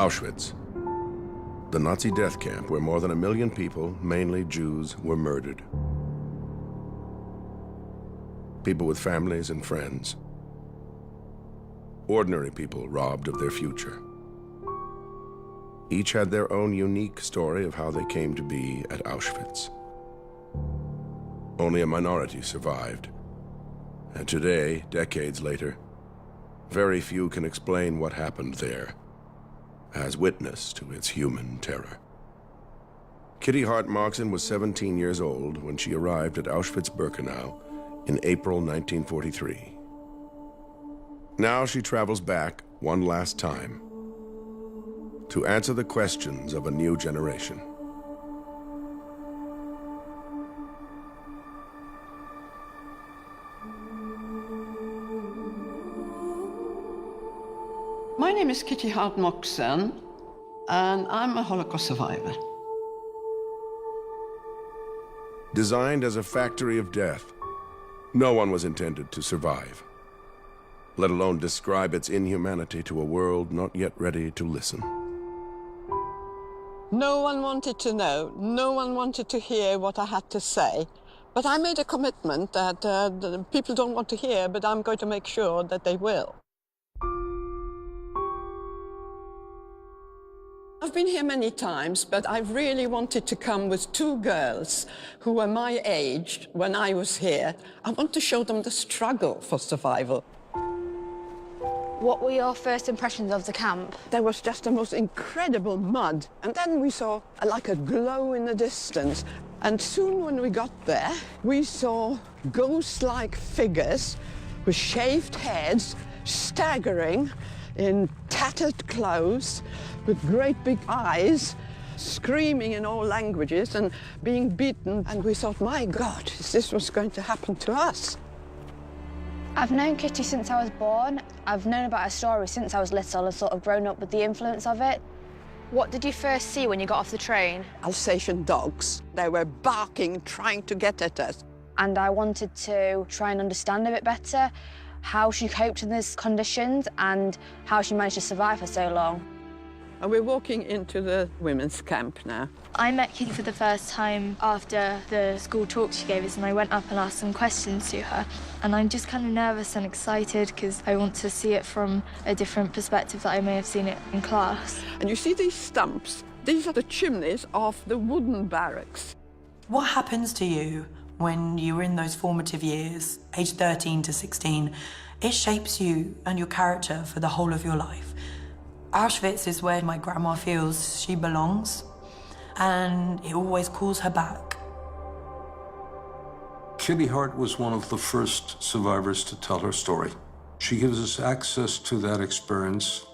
Auschwitz, the Nazi death camp where more than 1 million people, mainly Jews, were murdered. People with families and friends. Ordinary people robbed of their future. Each had their own unique story of how they came to be at Auschwitz. Only a minority survived. And today, decades later, very few can explain what happened there as witness to its human terror. Kitty Hart-Marxen was 17 years old when she arrived at Auschwitz-Birkenau in April 1943. Now she travels back one last time to answer the questions of a new generation. My name is Kitty Hart-Marxen, and I'm a Holocaust survivor. Designed as a factory of death, no one was intended to survive, let alone describe its inhumanity to a world not yet ready to listen. No one wanted to know, no one wanted to hear what I had to say. But I made a commitment that the people don't want to hear, but I'm going to make sure that they will. I've been here many times, but I really wanted to come with 2 girls who were my age when I was here. I want to show them the struggle for survival. What were your first impressions of the camp? There was just the most incredible mud. And then we saw like a glow in the distance. And soon when we got there, we saw ghost-like figures with shaved heads, staggering in tattered clothes, with great big eyes, screaming in all languages and being beaten. And we thought, my God, is this what's going to happen to us? I've known Kitty since I was born. I've known about her story since I was little and sort of grown up with the influence of it. What did you first see when you got off the train? Alsatian dogs. They were barking, trying to get at us. And I wanted to try and understand a bit better how she coped in these conditions and how she managed to survive for so long. And we're walking into the women's camp now. I met Kitty for the first time after the school talk she gave us, and I went up and asked some questions to her. And I'm just kind of nervous and excited because I want to see it from a different perspective that I may have seen it in class. And you see these stumps? These are the chimneys of the wooden barracks. What happens to you when you're in those formative years, age 13 to 16? It shapes you and your character for the whole of your life. Auschwitz is where my grandma feels she belongs, and it always calls her back. Kitty Hart was one of the first survivors to tell her story. She gives us access to that experience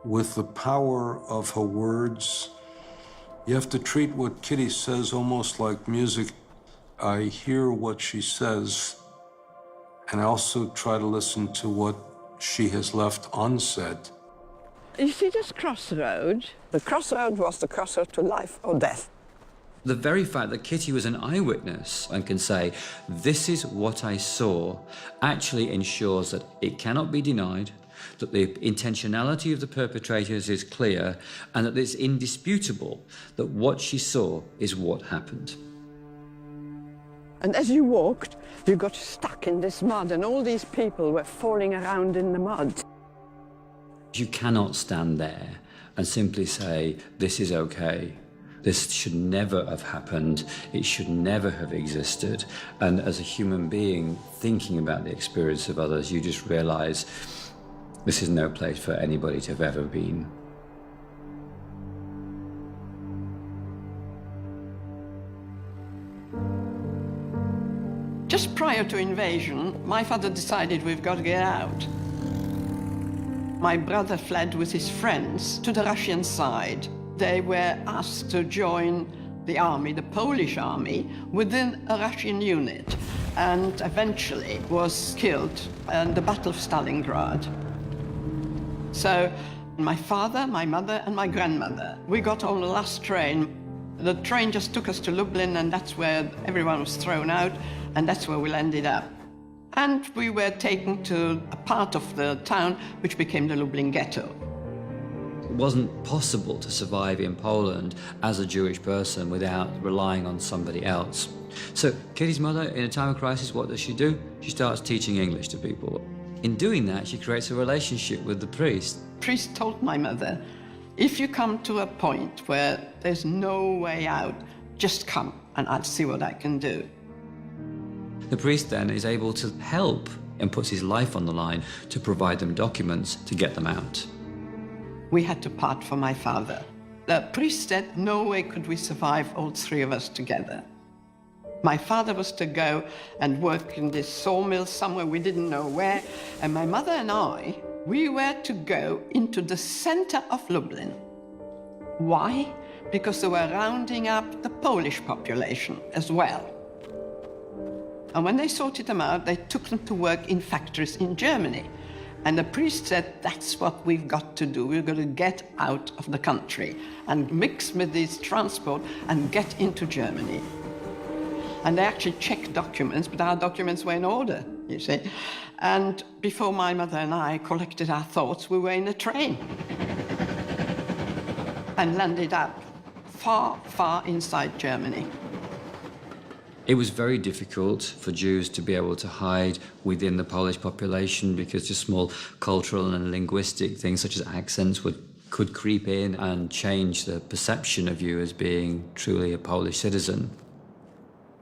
with the power of her words. You have to treat what Kitty says almost like music. I hear what she says, and I also try to listen to what she has left unsaid. You see this crossroad? The crossroad was the crossroad to life or death. The very fact that Kitty was an eyewitness and can say, this is what I saw, actually ensures that it cannot be denied, that the intentionality of the perpetrators is clear, and that it's indisputable that what she saw is what happened. And as you walked, you got stuck in this mud, and all these people were falling around in the mud. You cannot stand there and simply say, this is okay. This should never have happened. It should never have existed. And as a human being thinking about the experience of others, you just realize this is no place for anybody to have ever been. Just prior to invasion, my father decided we've got to get out. My brother fled with his friends to the Russian side. They were asked to join the army, the Polish army, within a Russian unit, and eventually was killed in the Battle of Stalingrad. So my father, my mother, and my grandmother, we got on the last train. The train just took us to Lublin, and that's where everyone was thrown out, and that's where we landed up. And we were taken to a part of the town which became the Lublin ghetto. It wasn't possible to survive in Poland as a Jewish person without relying on somebody else. So Kitty's mother, in a time of crisis, what does she do? She starts teaching English to people. In doing that, she creates a relationship with the priest. The priest told my mother, if you come to a point where there's no way out, just come and I'll see what I can do. The priest then is able to help and puts his life on the line to provide them documents to get them out. We had to part from my father. The priest said no way could we survive, all three of us together. My father was to go and work in this sawmill somewhere, we didn't know where, and my mother and I, we were to go into the center of Lublin. Why? Because they were rounding up the Polish population as well. And when they sorted them out, they took them to work in factories in Germany. And the priest said, that's what we've got to do. We're going to get out of the country and mix with this transport and get into Germany. And they actually checked documents, but our documents were in order, you see. And before my mother and I collected our thoughts, we were in a train and landed up far, far inside Germany. It was very difficult for Jews to be able to hide within the Polish population because just small cultural and linguistic things such as accents could creep in and change the perception of you as being truly a Polish citizen.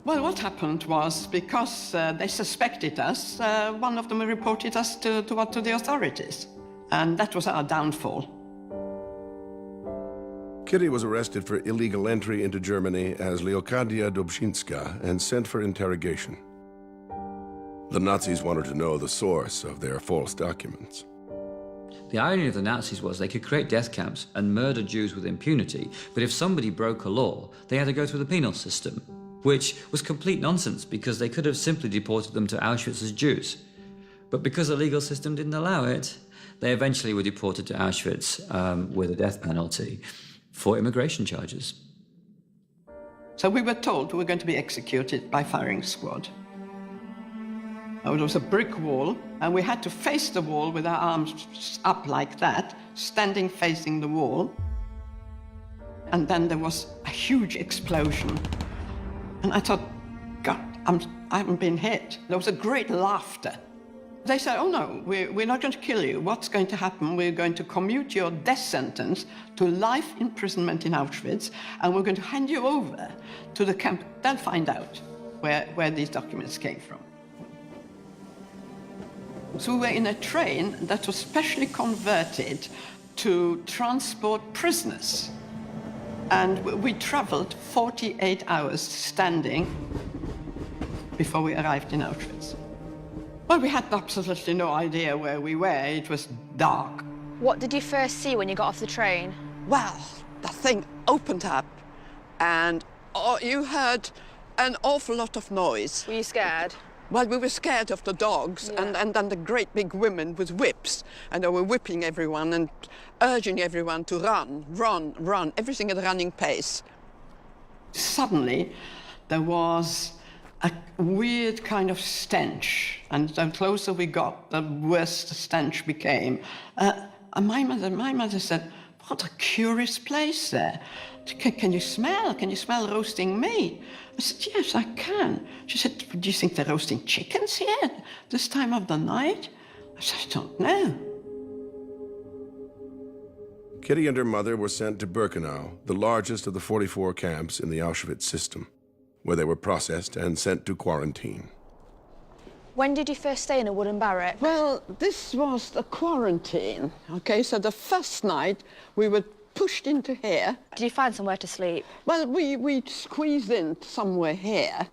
Well, what happened was, because they suspected us, one of them reported us to the authorities. And that was our downfall. Kitty was arrested for illegal entry into Germany as Leokadia Dobrzynska and sent for interrogation. The Nazis wanted to know the source of their false documents. The irony of the Nazis was they could create death camps and murder Jews with impunity, but if somebody broke a law, they had to go through the penal system, which was complete nonsense because they could have simply deported them to Auschwitz as Jews. But because the legal system didn't allow it, they eventually were deported to Auschwitz with a death penalty for immigration charges. So we were told we were going to be executed by firing squad. It was a brick wall, and we had to face the wall with our arms up like that, standing facing the wall. And then there was a huge explosion. And I thought, God, I haven't been hit. There was a great laughter. They said, oh no, we're not going to kill you. What's going to happen? We're going to commute your death sentence to life imprisonment in Auschwitz, and we're going to hand you over to the camp. They'll find out where these documents came from. So we were in a train that was specially converted to transport prisoners. And we traveled 48 hours standing before we arrived in Auschwitz. Well, we had absolutely no idea where we were. It was dark. What did you first see when you got off the train? Well, the thing opened up and you heard an awful lot of noise. Were you scared? Well, we were scared of the dogs, Yeah. and then the great big women with whips, and they were whipping everyone and urging everyone to run, run, run, everything at a running pace. Suddenly, there was a weird kind of stench, and the closer we got, the worse the stench became. And my mother said, what a curious place there. Can you smell? Can you smell roasting meat? I said, yes, I can. She said, do you think they're roasting chickens here this time of the night? I said, I don't know. Kitty and her mother were sent to Birkenau, the largest of the 44 camps in the Auschwitz system, where they were processed and sent to quarantine. When did you first stay in a wooden barrack? Well, this was the quarantine, okay? So the first night we were pushed into here. Did you find somewhere to sleep? Well, we squeezed in somewhere here.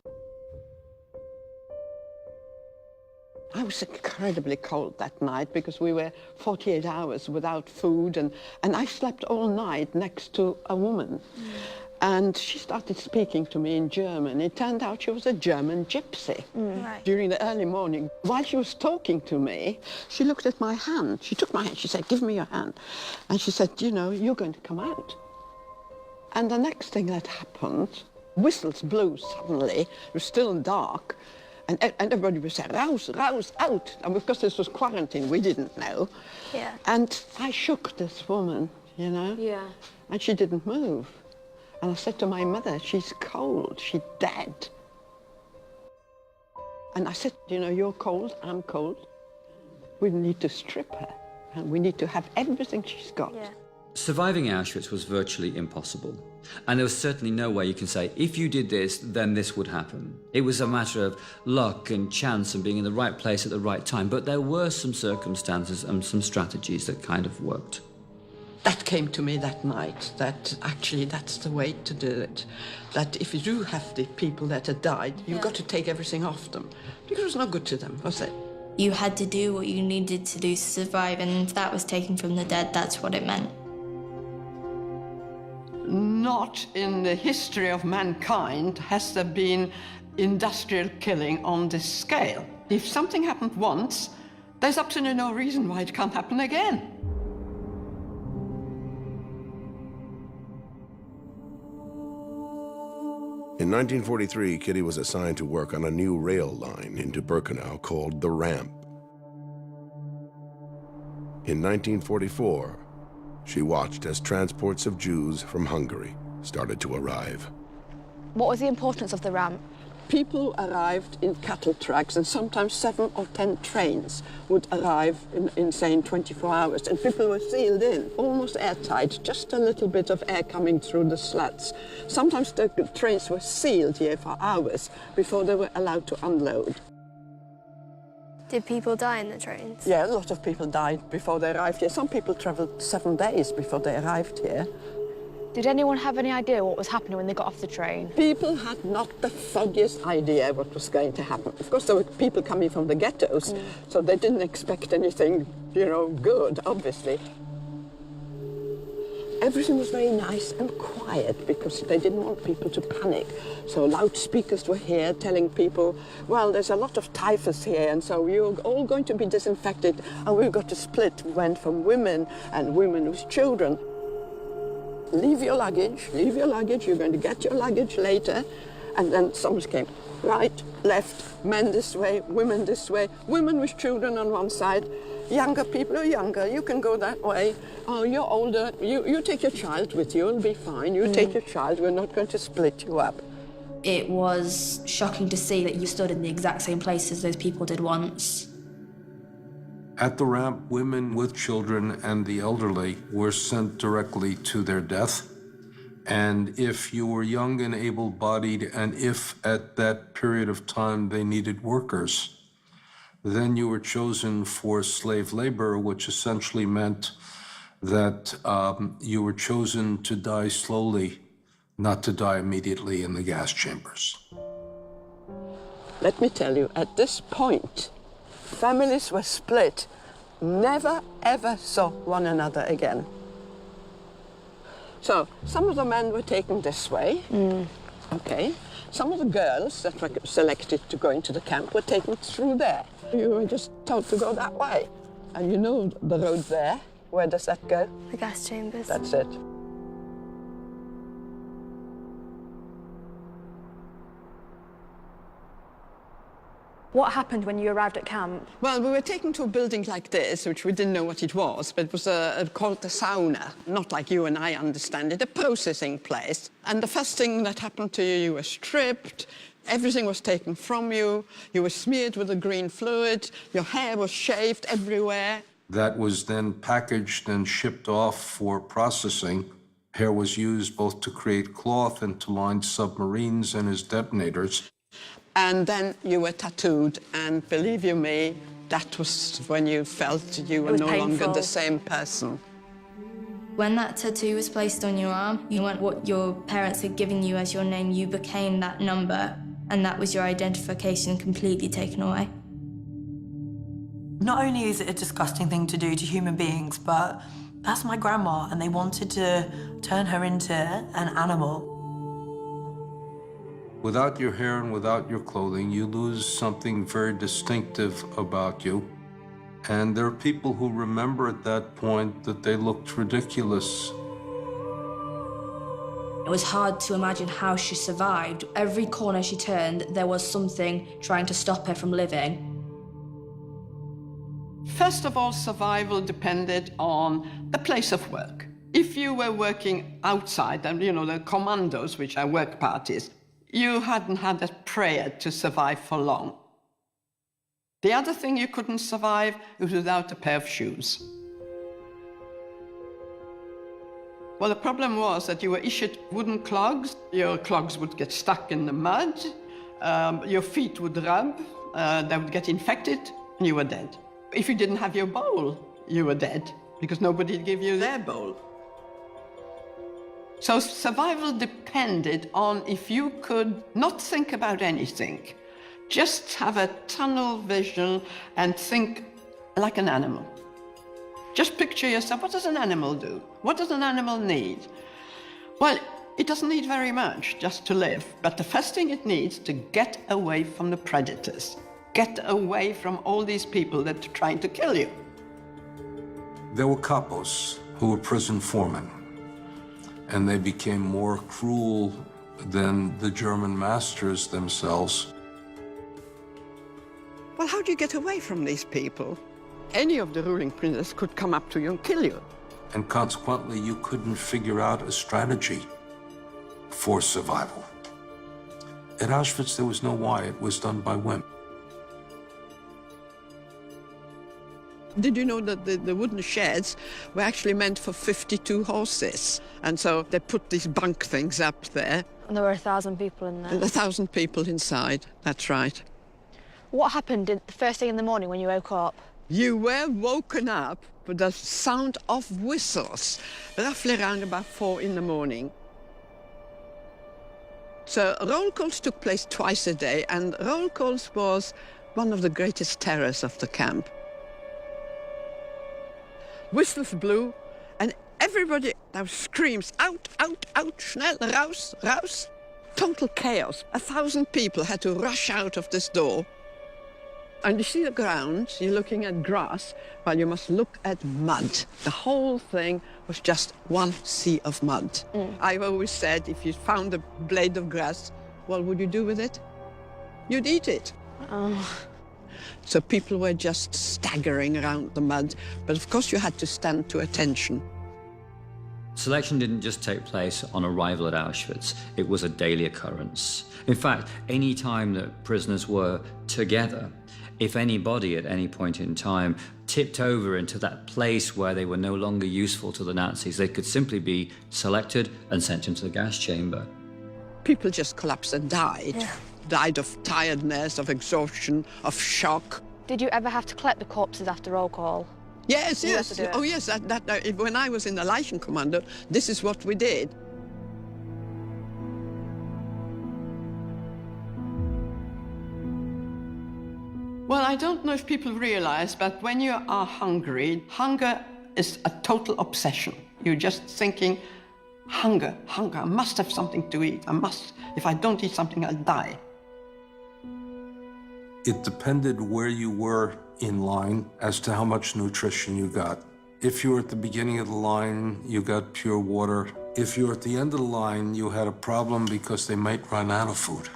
I was incredibly cold that night because we were 48 hours without food, and I slept all night next to a woman. And she started speaking to me in German. It turned out she was a German gypsy. Right. During the early morning, while she was talking to me, she looked at my hand. She took my hand, she said, give me your hand. And she said, you know, you're going to come out. And the next thing that happened, whistles blew suddenly. It was still dark. And everybody was saying, rouse, rouse, out. And because this was quarantine, we didn't know. Yeah. And I shook this woman, you know? Yeah. And she didn't move. And I said to my mother, she's cold, she's dead. And I said, you know, you're cold, I'm cold. We need to strip her, and we need to have everything she's got. Yeah. Surviving Auschwitz was virtually impossible. And there was certainly no way you can say, if you did this, then this would happen. It was a matter of luck and chance and being in the right place at the right time. But there were some circumstances and some strategies that kind of worked. That came to me that night, that actually that's the way to do it. That if you do have the people that had died, you've got to take everything off them. Because it's not good to them, was it? You had to do what you needed to do to survive, and if that was taken from the dead, that's what it meant. Not in the history of mankind has there been industrial killing on this scale. If something happened once, there's absolutely no reason why it can't happen again. In 1943, Kitty was assigned to work on a new rail line into Birkenau called the Ramp. In 1944, she watched as transports of Jews from Hungary started to arrive. What was the importance of the ramp? People arrived in cattle trucks, and sometimes 7 or 10 trains would arrive in say, 24 hours. And people were sealed in, almost airtight, just a little bit of air coming through the slats. Sometimes the trains were sealed here for hours before they were allowed to unload. Did people die in the trains? Yeah, a lot of people died before they arrived here. Some people travelled 7 days before they arrived here. Did anyone have any idea what was happening when they got off the train? People had not the foggiest idea what was going to happen. Of course, there were people coming from the ghettos, so they didn't expect anything, you know, good, obviously. Everything was very nice and quiet because they didn't want people to panic. So loudspeakers were here telling people, well, there's a lot of typhus here, and so you're all going to be disinfected, and we've got to split. We went from women and women with children. Leave your luggage, you're going to get your luggage later. And then someone came, right, left, men this way, women with children on one side. Younger people are younger, you can go that way. Oh, you're older, you take your child with you, it'll be fine. You take your child, we're not going to split you up. It was shocking to see that you stood in the exact same place as those people did once. At the ramp, women with children and the elderly were sent directly to their death. And if you were young and able-bodied, and if at that period of time they needed workers, then you were chosen for slave labor, which essentially meant that you were chosen to die slowly, not to die immediately in the gas chambers. Let me tell you, at this point, families were split, never ever saw one another again. So some of the men were taken this way, okay. Some of the girls that were selected to go into the camp were taken through there. You were just told to go that way. And you know the road there, where does that go? The gas chambers. That's it. What happened when you arrived at camp? Well, we were taken to a building like this, which we didn't know what it was, but it was called the sauna. Not like you and I understand it, a processing place. And the first thing that happened to you, you were stripped, everything was taken from you, you were smeared with a green fluid, your hair was shaved everywhere. That was then packaged and shipped off for processing. Hair was used both to create cloth and to line submarines and as detonators. And then you were tattooed, and believe you me, that was when you felt you were no longer the same person. When that tattoo was placed on your arm, you weren't what your parents had given you as your name, you became that number, and that was your identification completely taken away. Not only is it a disgusting thing to do to human beings, but that's my grandma, and they wanted to turn her into an animal. Without your hair and without your clothing, you lose something very distinctive about you. And there are people who remember at that point that they looked ridiculous. It was hard to imagine how she survived. Every corner she turned, there was something trying to stop her from living. First of all, survival depended on the place of work. If you were working outside, and you know, the commandos, which are work parties, you hadn't had a prayer to survive for long. The other thing you couldn't survive was without a pair of shoes. Well, the problem was that you were issued wooden clogs. Your clogs would get stuck in the mud, your feet would rub, they would get infected, and you were dead. If you didn't have your bowl, you were dead, because nobody would give you their bowl. So survival depended on if you could not think about anything, just have a tunnel vision and think like an animal. Just picture yourself, what does an animal do? What does an animal need? Well, it doesn't need very much just to live, but the first thing it needs to get away from the predators, get away from all these people that are trying to kill you. There were capos who were prison foremen, and they became more cruel than the German masters themselves. Well, how do you get away from these people? Any of the ruling princes could come up to you and kill you. And consequently, you couldn't figure out a strategy for survival. At Auschwitz, there was no why. It was done by whim. Did you know that the wooden sheds were actually meant for 52 horses? And so they put these bunk things up there. And there were 1,000 people in there. And 1,000 people inside, that's right. What happened the first thing in the morning when you woke up? You were woken up with the sound of whistles, roughly around about 4 in the morning. So roll calls took place twice a day, and roll calls was one of the greatest terrors of the camp. Whistles blew, and everybody now screams, out, out, out, schnell, raus, raus. Total chaos. 1,000 people had to rush out of this door. And you see the ground, you're looking at grass, well, you must look at mud. The whole thing was just one sea of mud. I've always said, if you found a blade of grass, what would you do with it? You'd eat it. So people were just staggering around the mud, but of course you had to stand to attention. Selection didn't just take place on arrival at Auschwitz, it was a daily occurrence. In fact, any time that prisoners were together, if anybody at any point in time tipped over into that place where they were no longer useful to the Nazis, they could simply be selected and sent into the gas chamber. People just collapsed and died. Yeah. Died of tiredness, of exhaustion, of shock. Did you ever have to collect the corpses after roll call? Yes, You had yes. to do it. Oh, yes. When I was in the Leichenkommando, this is what we did. Well, I don't know if people realize, but when you are hungry, hunger is a total obsession. You're just thinking, hunger, hunger, I must have something to eat. I must. If I don't eat something, I'll die. It depended where you were in line as to how much nutrition you got. If you were at the beginning of the line, you got pure water. If you were at the end of the line, you had a problem because they might run out of food.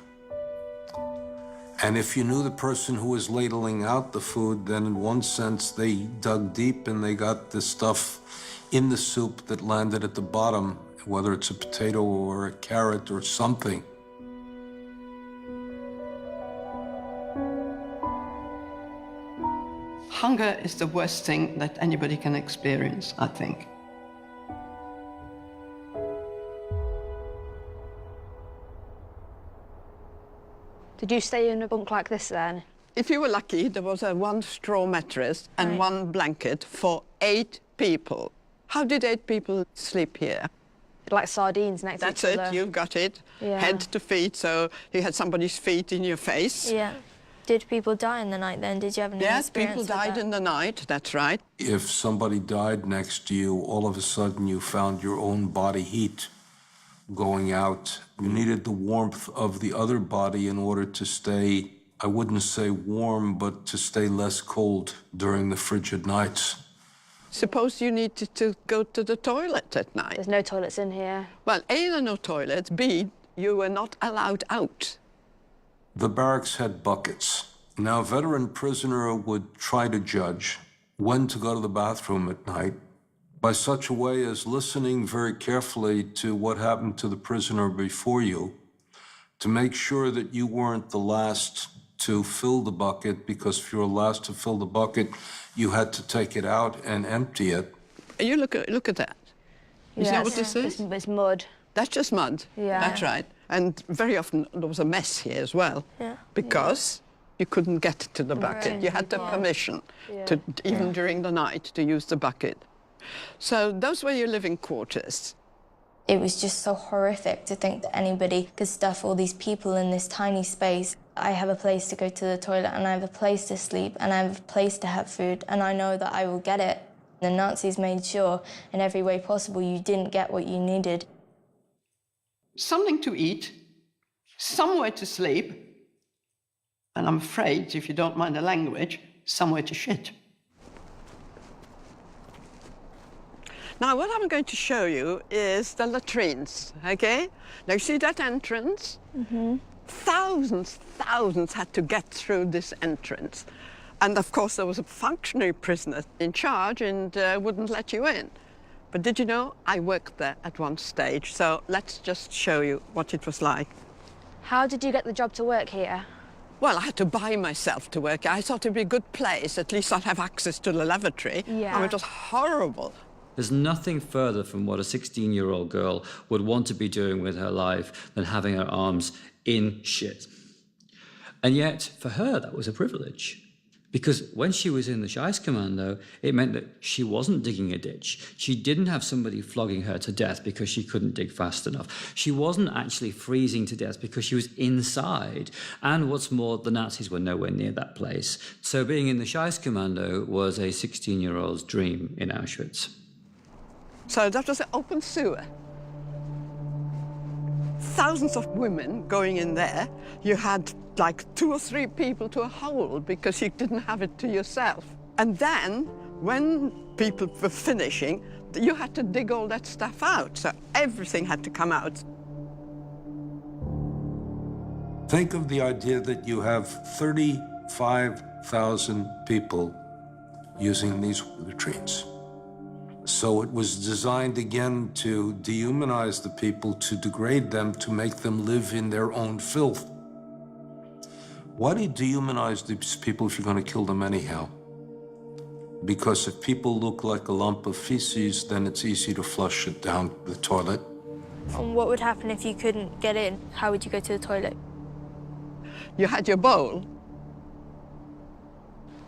And if you knew the person who was ladling out the food, then in one sense, they dug deep and they got the stuff in the soup that landed at the bottom, whether it's a potato or a carrot or something. Hunger is the worst thing that anybody can experience, I think. Did you stay in a bunk like this then? If you were lucky, there was one straw mattress and Right. one blanket for 8 people. How did 8 people sleep here? Like sardines next That's to each it, other? you've got it. Yeah. Head to feet, so you had somebody's feet in your face. Yeah. Did people die in the night then? Did you have any Yes, experience people with died that? in the night, that's right. If somebody died next to you, all of a sudden you found your own body heat going out. You needed the warmth of the other body in order to stay, I wouldn't say warm, but to stay less cold during the frigid nights. Suppose you needed to go to the toilet at night. There's no toilets in here. Well, A, there are no toilets, B, you were not allowed out. The barracks had buckets. Now, a veteran prisoner would try to judge when to go to the bathroom at night by such a way as listening very carefully to what happened to the prisoner before you, to make sure that you weren't the last to fill the bucket, because if you were last to fill the bucket, you had to take it out and empty it. You look at that. You see what this is? It's mud. That's just mud. Yeah. That's right. And very often there was a mess here as well. Yeah. Because you couldn't get to the bucket. Right. You had the permission to, even during the night, to use the bucket. So those were your living quarters. It was just so horrific to think that anybody could stuff all these people in this tiny space. I have a place to go to the toilet, and I have a place to sleep, and I have a place to have food, and I know that I will get it. The Nazis made sure in every way possible you didn't get what you needed. Something to eat, somewhere to sleep, and I'm afraid, if you don't mind the language, somewhere to shit. Now, what I'm going to show you is the latrines, okay? Now, you see that entrance? Mm-hmm. Thousands had to get through this entrance. And, of course, there was a functionary prisoner in charge and wouldn't let you in. But did you know, I worked there at one stage, so let's just show you what it was like. How did you get the job to work here? Well, I had to buy myself to work. I thought it'd be a good place. At least I'd have access to the lavatory. Yeah. I mean, it was horrible. There's nothing further from what a 16-year-old girl would want to be doing with her life than having her arms in shit. And yet, for her, that was a privilege. Because when she was in the Scheisskommando, it meant that she wasn't digging a ditch. She didn't have somebody flogging her to death because she couldn't dig fast enough. She wasn't actually freezing to death because she was inside. And what's more, the Nazis were nowhere near that place. So being in the Scheisskommando was a 16-year-old's dream in Auschwitz. So that was an open sewer. Thousands of women going in there. You had like 2 or 3 people to a hole because you didn't have it to yourself. And then, when people were finishing, you had to dig all that stuff out. So everything had to come out. Think of the idea that you have 35,000 people using these latrines. So it was designed again to dehumanize the people, to degrade them, to make them live in their own filth. Why do you dehumanize these people if you're going to kill them anyhow? Because if people look like a lump of feces, then it's easy to flush it down the toilet. And what would happen if you couldn't get in? How would you go to the toilet? You had your bowl,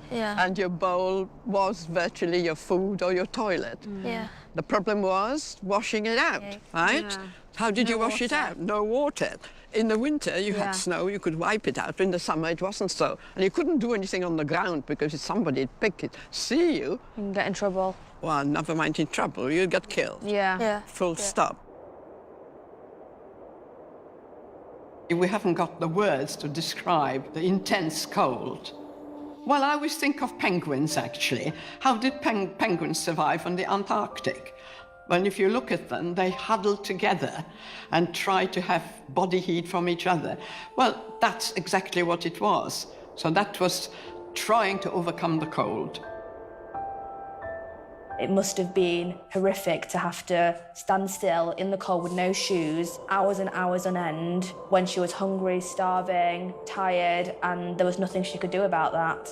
Yeah. and your bowl was virtually your food or your toilet. Yeah. The problem was washing it out, right? Yeah. How did you No wash it water. out? No water. In the winter, you Yeah. had snow, you could wipe it out. In the summer, it wasn't so. And you couldn't do anything on the ground because if somebody'd pick it, see you, You can get in trouble. well, never mind in trouble, you'd get killed. Yeah. Yeah. Full stop. We haven't got the words to describe the intense cold. Well, I always think of penguins, actually. How did penguins survive on the Antarctic? Well, if you look at them, they huddle together and try to have body heat from each other. Well, that's exactly what it was. So that was trying to overcome the cold. It must have been horrific to have to stand still in the cold with no shoes, hours and hours on end, when she was hungry, starving, tired, and there was nothing she could do about that.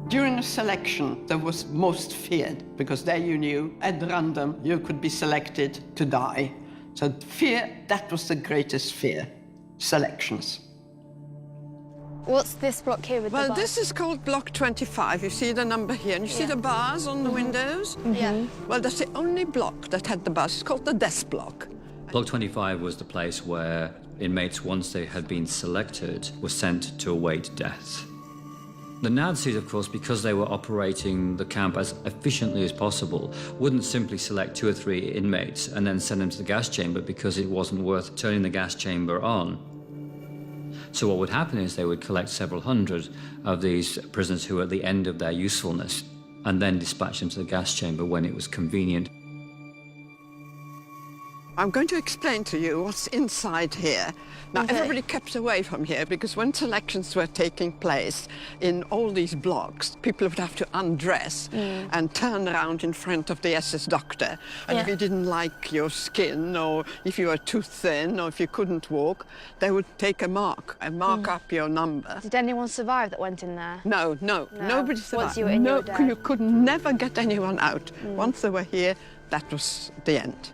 During a selection, there was most feared, because there you knew, at random, you could be selected to die. So fear, that was the greatest fear, selections. What's this block here with the Well, bars? this is called Block 25. You see the number here, and you see the bars on the windows? Yeah. Well, that's the only block that had the bars. It's called the death block. Block 25 was the place where inmates, once they had been selected, were sent to await death. The Nazis, of course, because they were operating the camp as efficiently as possible, wouldn't simply select 2 or 3 inmates and then send them to the gas chamber because it wasn't worth turning the gas chamber on. So what would happen is they would collect several hundred of these prisoners who were at the end of their usefulness and then dispatch them to the gas chamber when it was convenient. I'm going to explain to you what's inside here. Now, everybody kept away from here because when selections were taking place in all these blocks, people would have to undress and turn around in front of the SS doctor. And if he didn't like your skin, or if you were too thin, or if you couldn't walk, they would take a mark and mark up your number. Did anyone survive that went in there? No, nobody survived. Once you were in, you were dead. You could never get anyone out. Once they were here, that was the end.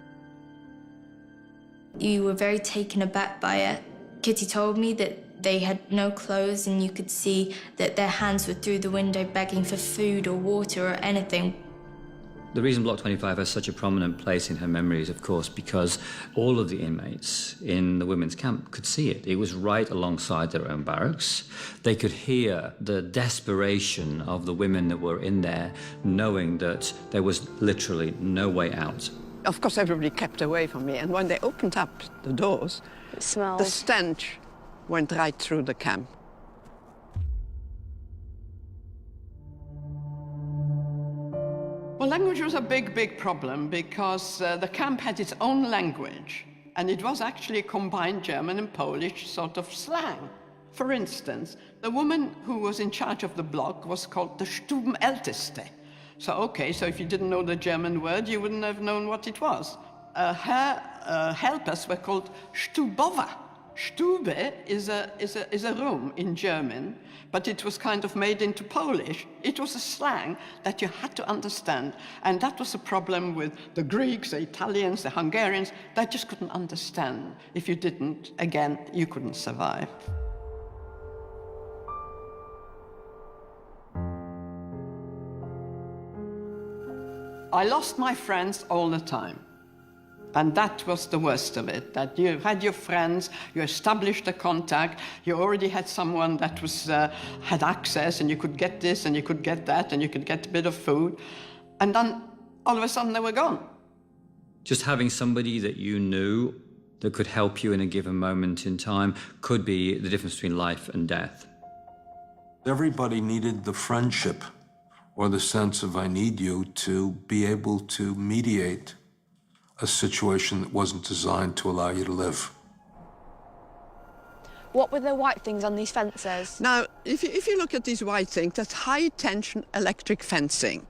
You were very taken aback by it. Kitty told me that they had no clothes and you could see that their hands were through the window begging for food or water or anything. The reason Block 25 has such a prominent place in her memory is, of course, because all of the inmates in the women's camp could see it. It was right alongside their own barracks. They could hear the desperation of the women that were in there, knowing that there was literally no way out. Of course, everybody kept away from me, and when they opened up the doors, It smelled. the stench went right through the camp. Well, language was a big problem because the camp had its own language, and it was actually a combined German and Polish sort of slang. For instance, the woman who was in charge of the block was called the Stubenälteste. So if you didn't know the German word, you wouldn't have known what it was. Her helpers were called Stubowa. Stube is a room in German, but it was kind of made into Polish. It was a slang that you had to understand, and that was a problem with the Greeks, the Italians, the Hungarians. They just couldn't understand. If you didn't, again, you couldn't survive. I lost my friends all the time. And that was the worst of it, that you had your friends, you established a contact, you already had someone that was, had access, and you could get this, and you could get that, and you could get a bit of food. And then, all of a sudden, they were gone. Just having somebody that you knew that could help you in a given moment in time could be the difference between life and death. Everybody needed the friendship or the sense of I need you to be able to mediate a situation that wasn't designed to allow you to live. What were the white things on these fences? Now, if you look at these white things, that's high-tension electric fencing.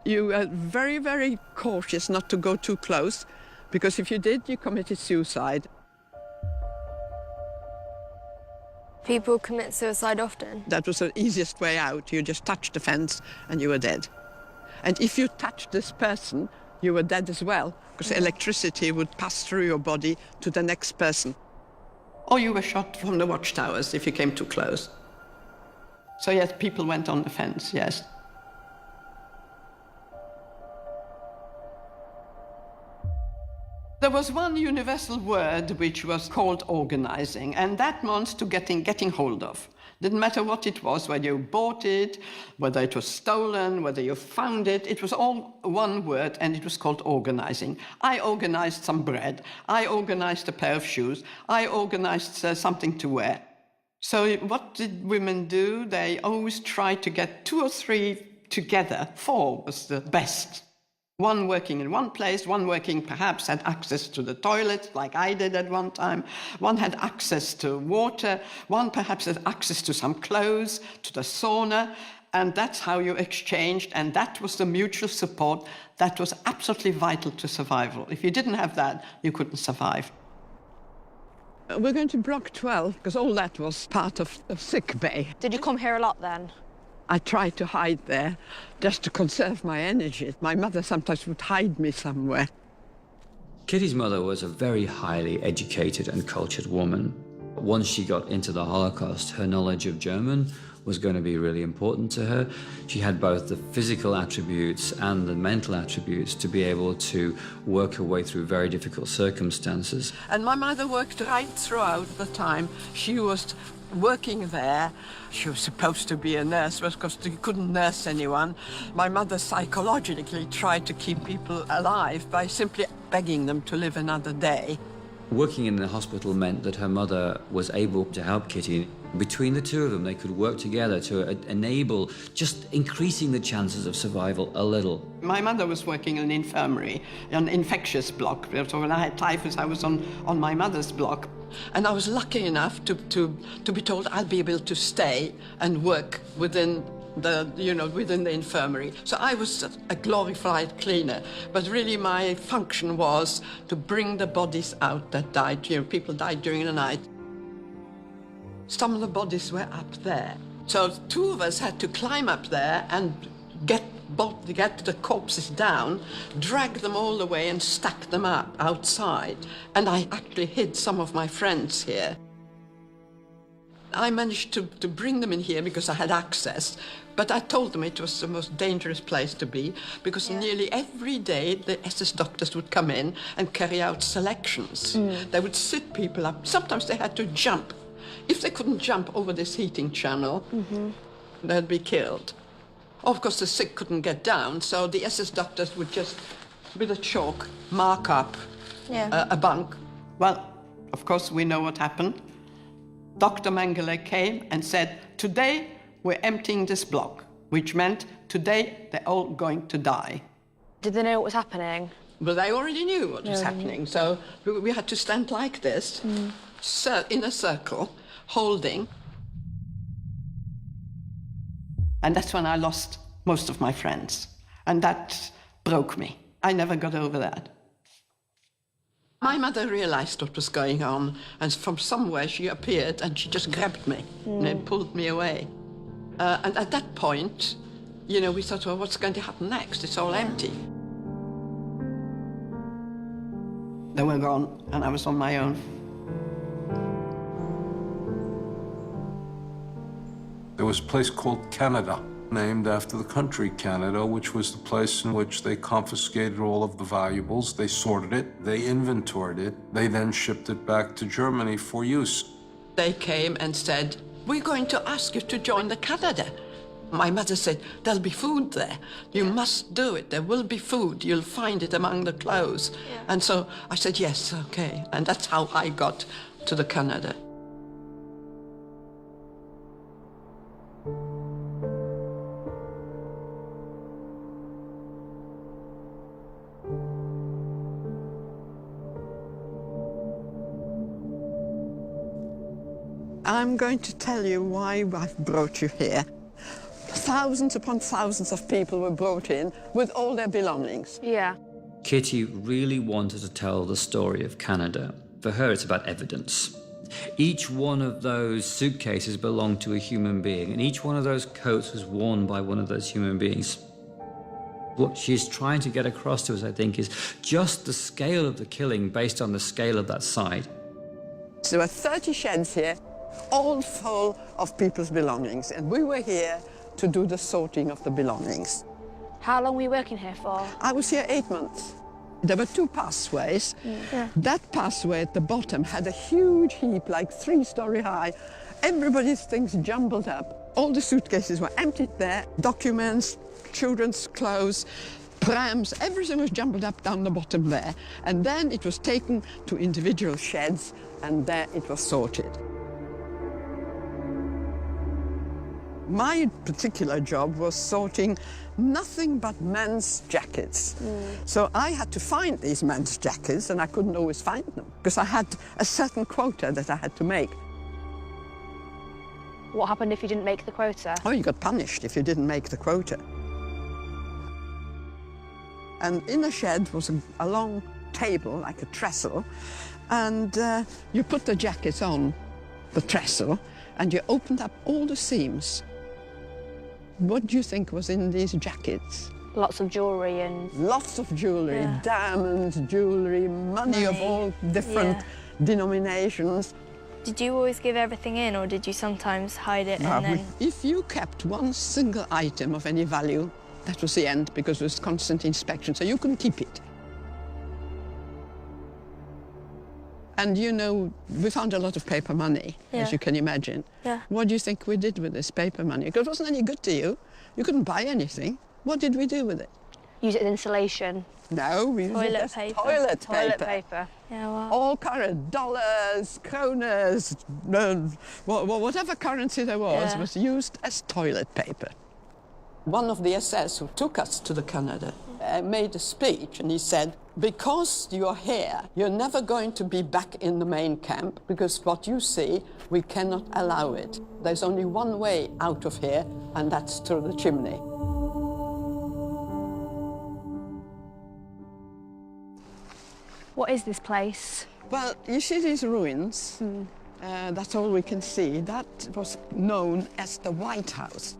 You are very, very cautious not to go too close, because if you did, you committed suicide. People commit suicide often. That was the easiest way out. You just touched the fence and you were dead. And if you touched this person, you were dead as well, because electricity would pass through your body to the next person. Or you were shot from the watchtowers if you came too close. So yes, people went on the fence, yes. There was one universal word which was called organizing, and that meant to getting hold of. Didn't matter what it was, whether you bought it, whether it was stolen, whether you found it, it was all one word, and it was called organizing. I organized some bread, I organized a pair of shoes, I organized something to wear. So what did women do? They always tried to get 2 or 3 together. 4 was the best. One working in one place, one working perhaps had access to the toilet, like I did at one time. One had access to water. One perhaps had access to some clothes, to the sauna. And that's how you exchanged. And that was the mutual support that was absolutely vital to survival. If you didn't have that, you couldn't survive. We're going to Block 12, because all that was part of sick bay. Did you come here a lot then? I tried to hide there just to conserve my energy. My mother sometimes would hide me somewhere. Kitty's mother was a very highly educated and cultured woman. Once she got into the Holocaust, her knowledge of German was going to be really important to her. She had both the physical attributes and the mental attributes to be able to work her way through very difficult circumstances. And my mother worked right throughout the time. She was working there. She was supposed to be a nurse, but because she couldn't nurse anyone. My mother psychologically tried to keep people alive by simply begging them to live another day. Working in the hospital meant that her mother was able to help Kitty. Between the two of them, they could work together to enable just increasing the chances of survival a little. My mother was working in an infirmary, an infectious block. So when I had typhus, I was on my mother's block. And I was lucky enough to be told I'll be able to stay and work within within the infirmary. So I was a glorified cleaner, but really my function was to bring the bodies out that died. People died during the night. Some of the bodies were up there. So two of us had to climb up there and get the corpses down, drag them all the way and stack them up outside. And I actually hid some of my friends here. I managed to bring them in here because I had access, but I told them it was the most dangerous place to be because nearly every day the SS doctors would come in and carry out selections. They would sit people up. Sometimes they had to jump. If they couldn't jump over this heating channel, they'd be killed. Of course, the sick couldn't get down, so the SS doctors would just, with a chalk, mark up a bunk. Well, of course, we know what happened. Dr. Mengele came and said, today we're emptying this block, which meant today they're all going to die. Did they know what was happening? Well, they already knew what was happening, so we had to stand like this, in a circle, holding. And that's when I lost most of my friends. And that broke me. I never got over that. My mother realized what was going on, and from somewhere she appeared and she just grabbed me and pulled me away. And at that point, we thought, well, what's going to happen next? It's all empty. They were gone, and I was on my own. There was a place called Canada, named after the country Canada, which was the place in which they confiscated all of the valuables. They sorted it, they inventoried it, they then shipped it back to Germany for use. They came and said, we're going to ask you to join the Canada. My mother said, there'll be food there. You must do it. There will be food. You'll find it among the clothes. Yeah. And so I said, yes, okay. And that's how I got to the Canada. I'm going to tell you why I've brought you here. Thousands upon thousands of people were brought in with all their belongings. Yeah. Kitty really wanted to tell the story of Canada. For her, it's about evidence. Each one of those suitcases belonged to a human being, and each one of those coats was worn by one of those human beings. What she's trying to get across to us, I think, is just the scale of the killing based on the scale of that site. There were 30 sheds here, all full of people's belongings, and we were here to do the sorting of the belongings. How long were you working here for? I was here 8 months. There were 2 pathways. Yeah. That pathway at the bottom had a huge heap, like 3-story high. Everybody's things jumbled up. All the suitcases were emptied there, documents, children's clothes, prams, everything was jumbled up down the bottom there. And then it was taken to individual sheds, and there it was sorted. My particular job was sorting nothing but men's jackets. So I had to find these men's jackets, and I couldn't always find them because I had a certain quota that I had to make. What happened if you didn't make the quota? Oh, you got punished if you didn't make the quota. And in a shed was a long table, like a trestle, and you put the jackets on the trestle, and you opened up all the seams. What do you think was in these jackets? Lots of jewellery and... Lots of jewellery, diamonds, jewellery, money of all different denominations. Did you always give everything in, or did you sometimes hide it and then... If you kept one single item of any value, that was the end, because it was constant inspection, so you couldn't keep it. And we found a lot of paper money, as you can imagine. Yeah. What do you think we did with this paper money? Because it wasn't any good to you. You couldn't buy anything. What did we do with it? use it as insulation? No, we use it Toilet as paper. toilet Toilet paper. paper. Yeah, wow. All current, dollars, kronas, whatever currency there was used as toilet paper. One of the SS who took us to the Canada made a speech, and he said, because you're here, you're never going to be back in the main camp, because what you see, we cannot allow it. There's only one way out of here, and that's through the chimney. What is this place? Well, you see these ruins? That's all we can see. That was known as the White House.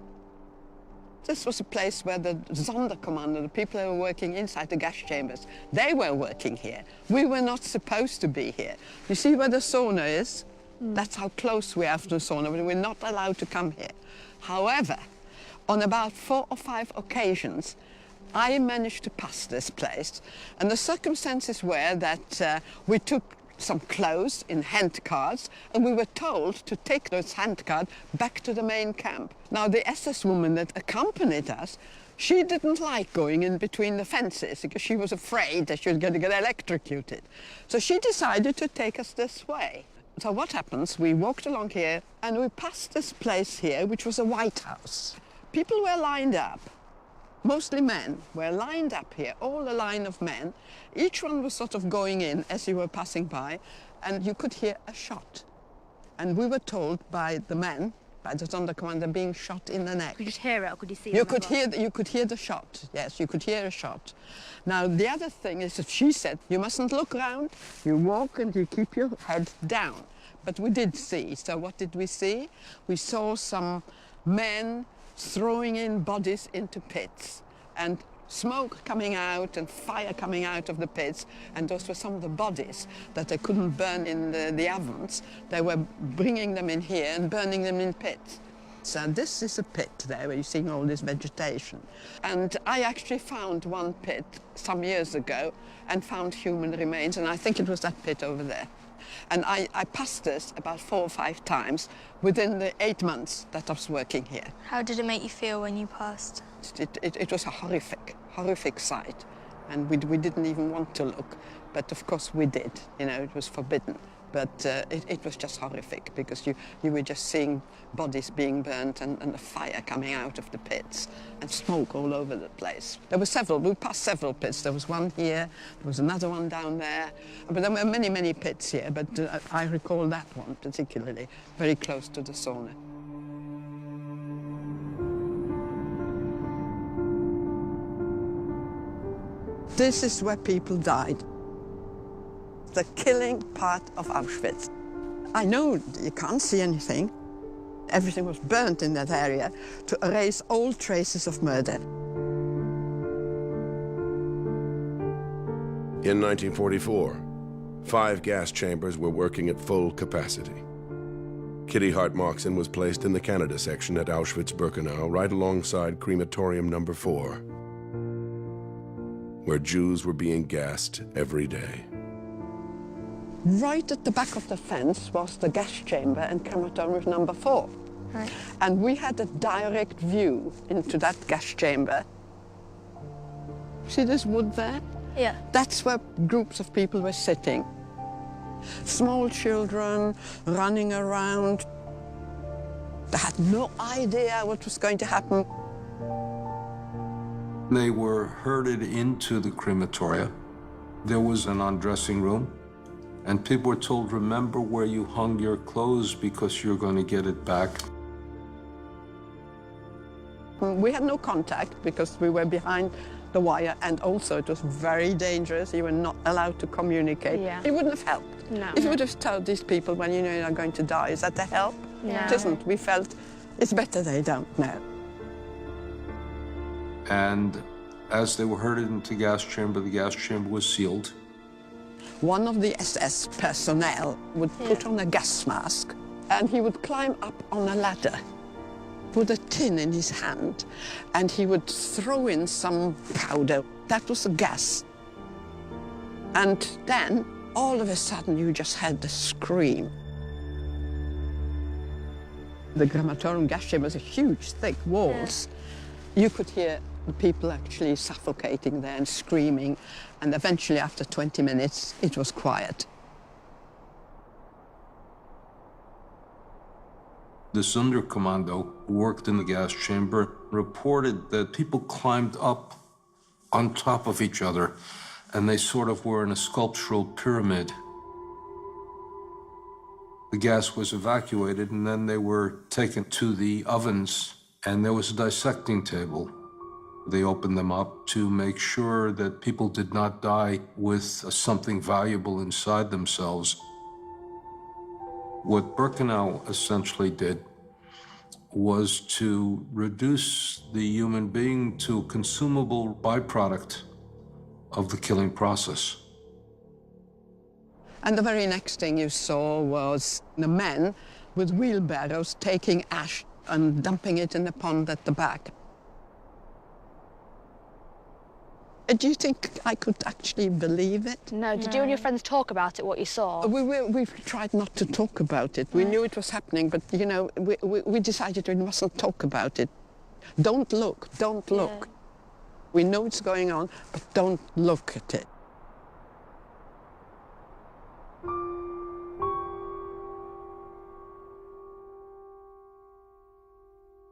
This was a place where the Sonderkommando, the people who were working inside the gas chambers, they were working here. We were not supposed to be here. You see where the sauna is? That's how close we are to the sauna. We're not allowed to come here. However, on about 4 or 5 occasions, I managed to pass this place. And the circumstances were that we took some clothes in hand carts, and we were told to take those hand carts back to the main camp. Now, the SS woman that accompanied us, she didn't like going in between the fences because she was afraid that she was going to get electrocuted. So she decided to take us this way. So what happens, we walked along here and we passed this place here, which was a White House. People were lined up. Mostly men were lined up here, all a line of men. Each one was sort of going in as you were passing by, and you could hear a shot. And we were told by the men, by the Sonderkommando, being shot in the neck. Could you just hear it, or could you see it? You could hear the shot, yes, you could hear a shot. Now, the other thing is that she said, you mustn't look around, you walk and you keep your head down. But we did see, so what did we see? We saw some men throwing in bodies into pits, and smoke coming out and fire coming out of the pits, and those were some of the bodies that they couldn't burn in the ovens. They were bringing them in here and burning them in pits. So this is a pit there where you're seeing all this vegetation. And I actually found one pit some years ago and found human remains, and I think it was that pit over there. And I passed this about 4 or 5 times within the 8 months that I was working here. How did it make you feel when you passed? It was a horrific sight. And we didn't even want to look. But of course we did, you know, it was forbidden. But it was just horrific because you were just seeing bodies being burnt and the fire coming out of the pits and smoke all over the place. There were several, we passed several pits. There was one here, there was another one down there. But there were many, many pits here, but I recall that one particularly, very close to the sauna. This is where people died. The killing part of Auschwitz. I know you can't see anything. Everything was burnt in that area to erase all traces of murder. In 1944, 5 gas chambers were working at full capacity. Kitty Hart Moxon was placed in the Canada section at Auschwitz-Birkenau, right alongside crematorium number 4, where Jews were being gassed every day. Right at the back of the fence was the gas chamber and crematorium number 4. Right. And we had a direct view into that gas chamber. See this wood there? Yeah. That's where groups of people were sitting. Small children running around. They had no idea what was going to happen. They were herded into the crematoria. There was an undressing room, and people were told, remember where you hung your clothes because you're going to get it back. We had no contact because we were behind the wire, and also it was very dangerous. You were not allowed to communicate. Yeah. It wouldn't have helped. No. If you would have told these people when you know you're going to die, is that the help? No. It isn't. We felt it's better they don't know. And as they were herded into the gas chamber was sealed. One of the SS personnel would put on a gas mask, and he would climb up on a ladder with a tin in his hand, and he would throw in some powder. That was a gas. And then, all of a sudden, you just had the scream. The crematorium gas chamber was a huge, thick walls. You could hear The people actually suffocating there and screaming. And eventually, after 20 minutes, it was quiet. The Sonderkommando who worked in the gas chamber reported that people climbed up on top of each other, and they sort of were in a sculptural pyramid. The gas was evacuated, and then they were taken to the ovens, and there was a dissecting table. They opened them up to make sure that people did not die with something valuable inside themselves. What Birkenau essentially did was to reduce the human being to a consumable byproduct of the killing process. And the very next thing you saw was the men with wheelbarrows taking ash and dumping it in the pond at the back. Do you think I could actually believe it? No. Did you and your friends talk about it, what you saw? We tried not to talk about it. We knew it was happening, but, you know, we decided we mustn't talk about it. Don't look, don't look. We know it's going on, but don't look at it.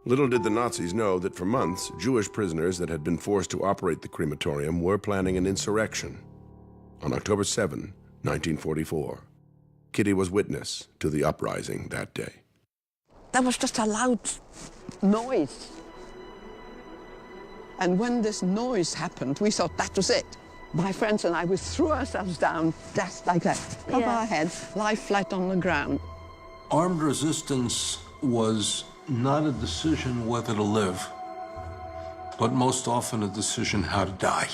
Little did the Nazis know that for months, Jewish prisoners that had been forced to operate the crematorium were planning an insurrection. On October 7, 1944, Kitty was witness to the uprising that day. There was just a loud noise. And when this noise happened, we thought that was it. My friends and I, we threw ourselves down just like that, cover our heads, lie flat on the ground. Armed resistance was not a decision whether to live, but most often a decision how to die.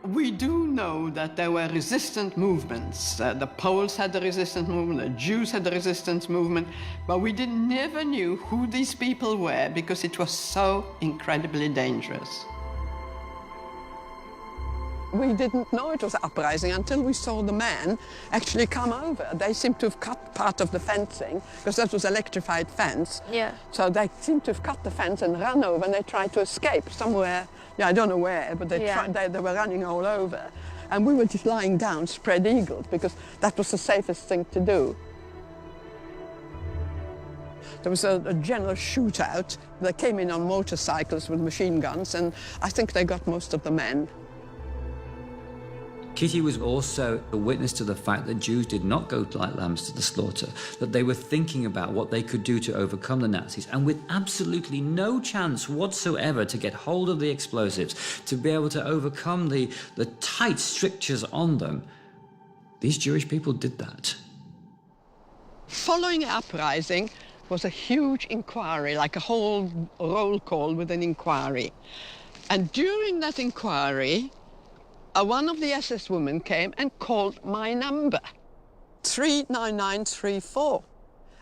We do know that there were resistant movements. The Poles had the resistant movement, the Jews had the resistance movement, but we never knew who these people were because it was so incredibly dangerous. We didn't know it was uprising until we saw the men actually come over. They seemed to have cut part of the fencing, because that was electrified fence. Yeah. So they seemed to have cut the fence and run over, and they tried to escape somewhere. Yeah, I don't know where, but they were running all over. And we were just lying down, spread eagled, because that was the safest thing to do. There was a general shootout. They came in on motorcycles with machine guns, and I think they got most of the men. Kitty was also a witness to the fact that Jews did not go like lambs to the slaughter, that they were thinking about what they could do to overcome the Nazis, and with absolutely no chance whatsoever to get hold of the explosives, to be able to overcome the tight strictures on them. These Jewish people did that. Following the uprising was a huge inquiry, like a whole roll call with an inquiry. And during that inquiry, one of the SS women came and called my number, 39934.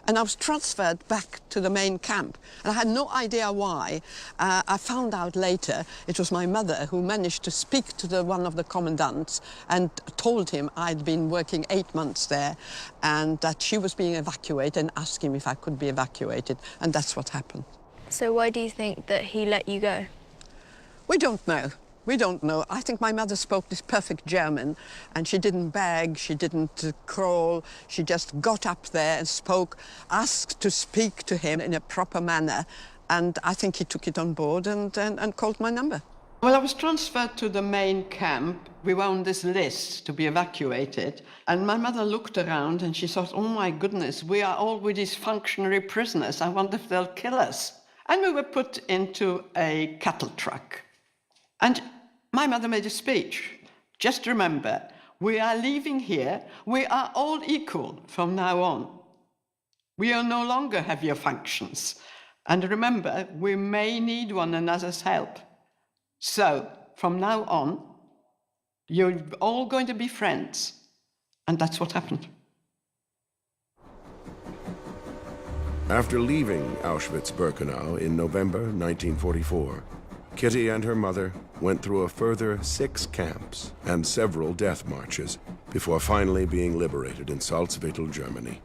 And I was transferred back to the main camp. And I had no idea why. I found out later it was my mother who managed to speak to one of the commandants and told him I'd been working 8 months there and that she was being evacuated, and asked him if I could be evacuated. And that's what happened. So why do you think that he let you go? We don't know. We don't know. I think my mother spoke this perfect German, and she didn't beg, she didn't crawl, she just got up there and spoke, asked to speak to him in a proper manner, and I think he took it on board and called my number. Well, I was transferred to the main camp. We were on this list to be evacuated, and my mother looked around and she thought, oh my goodness, we are all with these functionary prisoners. I wonder if they'll kill us. And we were put into a cattle truck. And my mother made a speech. Just remember, we are leaving here. We are all equal from now on. We will no longer have your functions. And remember, we may need one another's help. So, from now on, you're all going to be friends. And that's what happened. After leaving Auschwitz-Birkenau in November 1944, Kitty and her mother went through a further 6 camps and several death marches before finally being liberated in Salzwedel, Germany,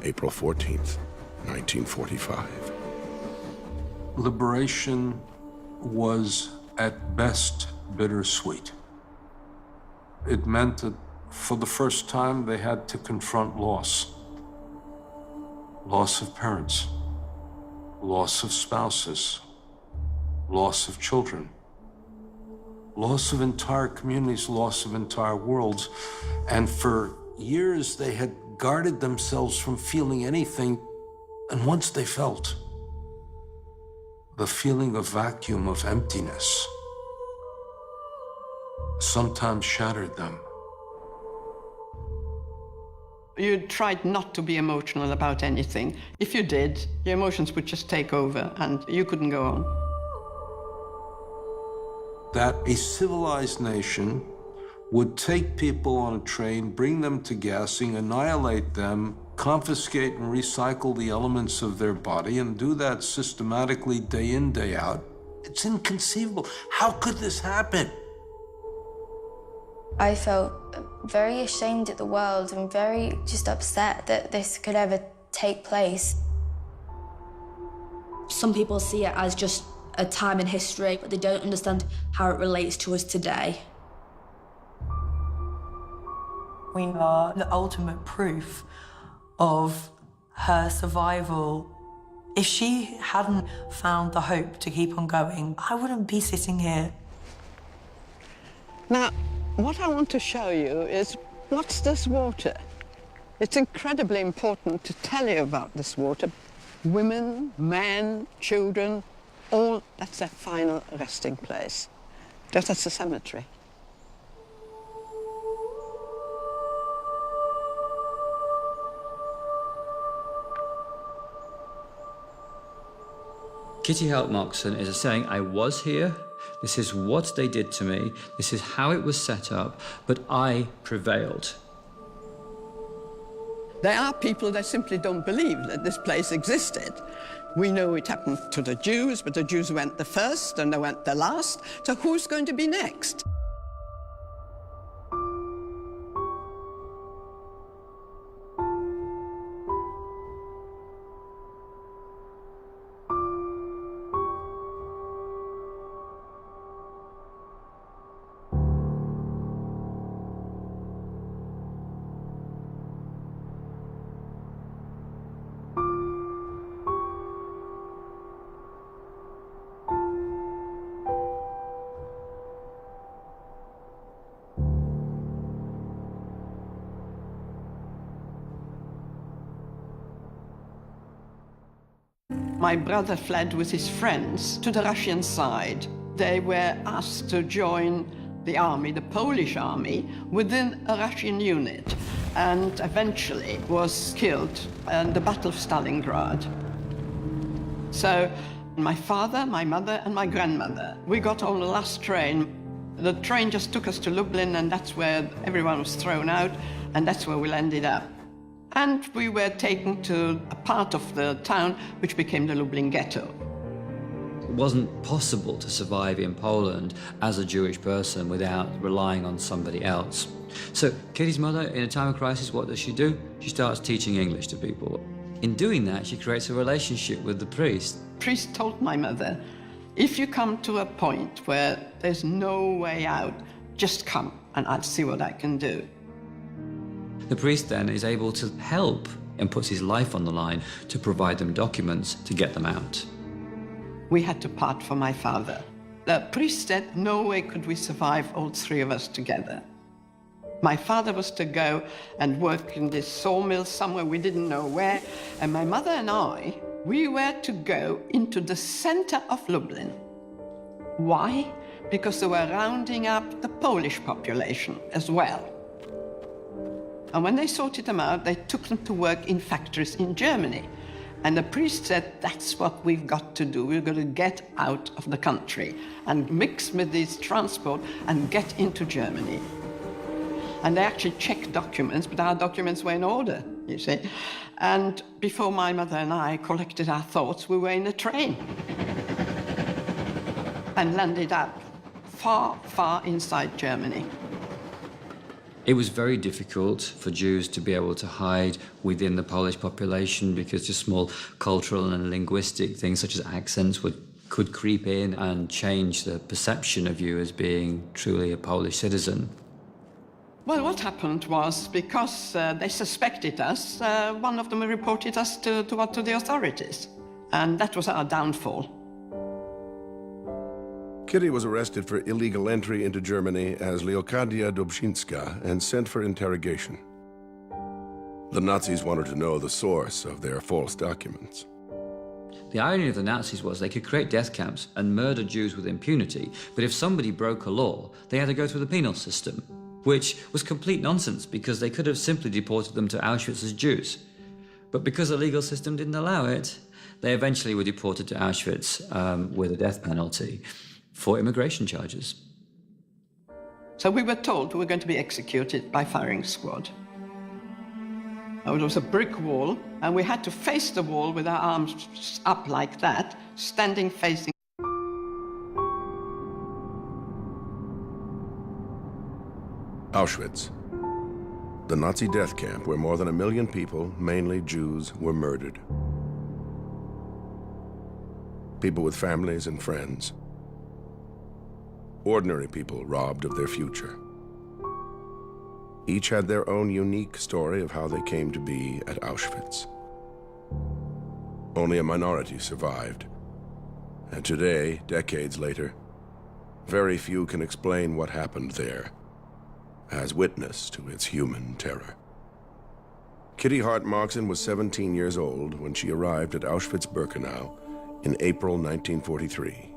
April 14th, 1945. Liberation was at best bittersweet. It meant that for the first time they had to confront loss. Loss of parents, loss of spouses, loss of children, loss of entire communities, loss of entire worlds. And for years they had guarded themselves from feeling anything. And once they felt the feeling of vacuum, of emptiness, sometimes shattered them. You tried not to be emotional about anything. If you did, your emotions would just take over and you couldn't go on. That a civilized nation would take people on a train, bring them to gassing, annihilate them, confiscate and recycle the elements of their body, and do that systematically day in, day out. It's inconceivable. How could this happen? I felt very ashamed at the world and very just upset that this could ever take place. Some people see it as just a time in history, but they don't understand how it relates to us today. We are the ultimate proof of her survival. If she hadn't found the hope to keep on going, I wouldn't be sitting here. Now, what I want to show you is, what's this water? It's incredibly important to tell you about this water. Women, men, children, all, that's their final resting place. That's a cemetery. Kitty Help-Moxon is saying, I was here, this is what they did to me, this is how it was set up, but I prevailed. There are people that simply don't believe that this place existed. We know it happened to the Jews, but the Jews went the first and they went the last, so who's going to be next? My brother fled with his friends to the Russian side. They were asked to join the army, the Polish army, within a Russian unit, and eventually was killed in the Battle of Stalingrad. So my father, my mother, and my grandmother, we got on the last train. The train just took us to Lublin, and that's where everyone was thrown out, and that's where we ended up. And we were taken to a part of the town which became the Lublin ghetto. It wasn't possible to survive in Poland as a Jewish person without relying on somebody else. So Kitty's mother, in a time of crisis, what does she do? She starts teaching English to people. In doing that, she creates a relationship with the priest. The priest told my mother, if you come to a point where there's no way out, just come and I'll see what I can do. The priest then is able to help and puts his life on the line to provide them documents to get them out. We had to part from my father. The priest said no way could we survive, all three of us together. My father was to go and work in this sawmill somewhere, we didn't know where, and my mother and I, we were to go into the center of Lublin. Why? Because they were rounding up the Polish population as well. And when they sorted them out, they took them to work in factories in Germany. And the priest said, that's what we've got to do. We've got to get out of the country and mix with this transport and get into Germany. And they actually checked documents, but our documents were in order, you see. And before my mother and I collected our thoughts, we were in a train and landed up far, far inside Germany. It was very difficult for Jews to be able to hide within the Polish population because just small cultural and linguistic things such as accents were could creep in and change the perception of you as being truly a Polish citizen. Well, what happened was, because they suspected us, one of them reported us to the authorities. And that was our downfall. Kitty was arrested for illegal entry into Germany as Leokadia Dobrzynska and sent for interrogation. The Nazis wanted to know the source of their false documents. The irony of the Nazis was they could create death camps and murder Jews with impunity, but if somebody broke a law, they had to go through the penal system, which was complete nonsense because they could have simply deported them to Auschwitz as Jews. But because the legal system didn't allow it, they eventually were deported to Auschwitz with a death penalty for immigration charges. So we were told we were going to be executed by firing squad. It was a brick wall, and we had to face the wall with our arms up like that, standing facing. Auschwitz, the Nazi death camp where more than 1 million people, mainly Jews, were murdered. People with families and friends. Ordinary people robbed of their future. Each had their own unique story of how they came to be at Auschwitz. Only a minority survived. And today, decades later, very few can explain what happened there as witness to its human terror. Kitty Hart-Marxen was 17 years old when she arrived at Auschwitz-Birkenau in April 1943.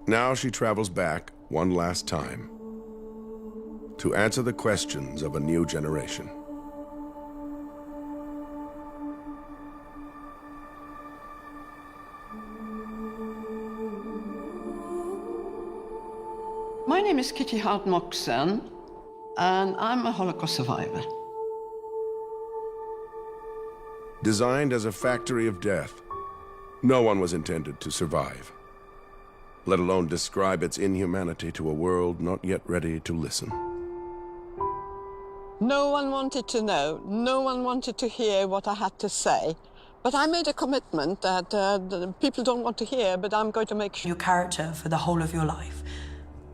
Now she travels back one last time to answer the questions of a new generation. My name is Kitty Hart-Marxen, and I'm a Holocaust survivor. Designed as a factory of death, no one was intended to survive, let alone describe its inhumanity to a world not yet ready to listen. No one wanted to know, no one wanted to hear what I had to say. But I made a commitment that the people don't want to hear, but I'm going to make sure. Your character for the whole of your life.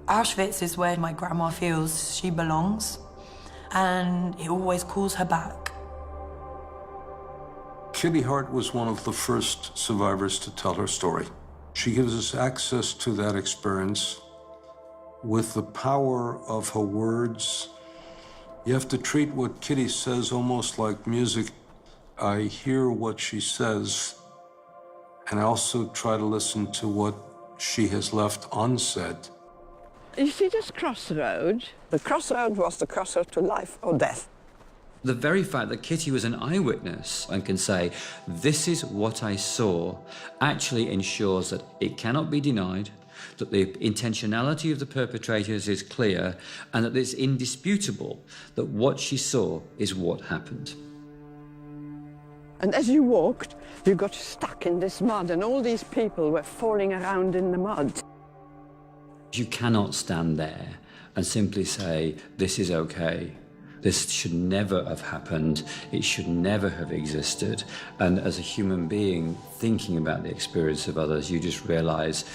Auschwitz is where my grandma feels she belongs, and it always calls her back. Kitty Hart was one of the first survivors to tell her story. She gives us access to that experience with the power of her words. You have to treat what Kitty says almost like music. I hear what she says, and I also try to listen to what she has left unsaid. You see this crossroad? The crossroad was the crossroad to life or death. The very fact that Kitty was an eyewitness and can say, this is what I saw, actually ensures that it cannot be denied, that the intentionality of the perpetrators is clear, and that it's indisputable that what she saw is what happened. And as you walked, you got stuck in this mud, and all these people were falling around in the mud. You cannot stand there and simply say, this is okay. This should never have happened. It should never have existed. And as a human being, thinking about the experience of others, you just realize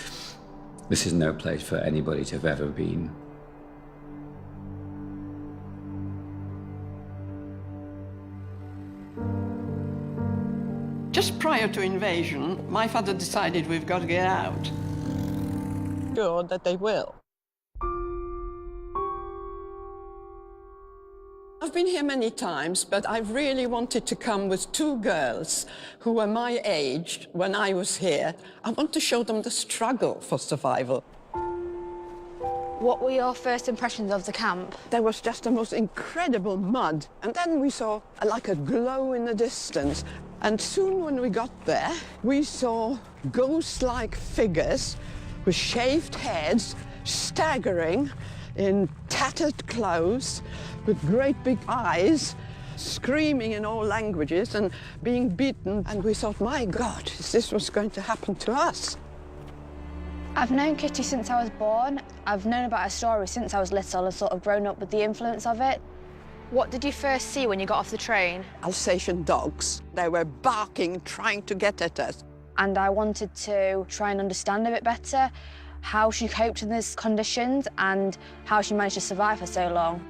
this is no place for anybody to have ever been. Just prior to invasion, my father decided we've got to get out. Sure that they will. I've been here many times, but I really wanted to come with two girls who were my age when I was here. I want to show them the struggle for survival. What were your first impressions of the camp? There was just the most incredible mud. And then we saw like a glow in the distance. And soon when we got there, we saw ghost-like figures with shaved heads, staggering in tattered clothes, with great big eyes, screaming in all languages and being beaten. And we thought, my God, is this what's going to happen to us? I've known Kitty since I was born. I've known about her story since I was little and sort of grown up with the influence of it. What did you first see when you got off the train? Alsatian dogs. They were barking, trying to get at us. and I wanted to try and understand a bit better how she coped in these conditions and how she managed to survive for so long.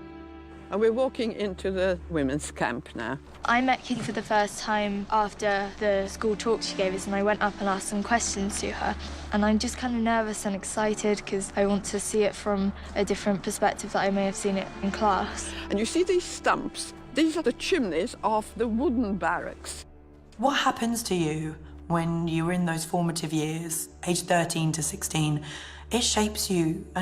And we're walking into the women's camp now. I met Kitty for the first time after the school talk she gave us, and I went up and asked some questions to her. And I'm just kind of nervous and excited because I want to see it from a different perspective that I may have seen it in class. And you see these stumps? These are the chimneys of the wooden barracks. What happens to you when you're in those formative years, age 13 to 16? It shapes you. And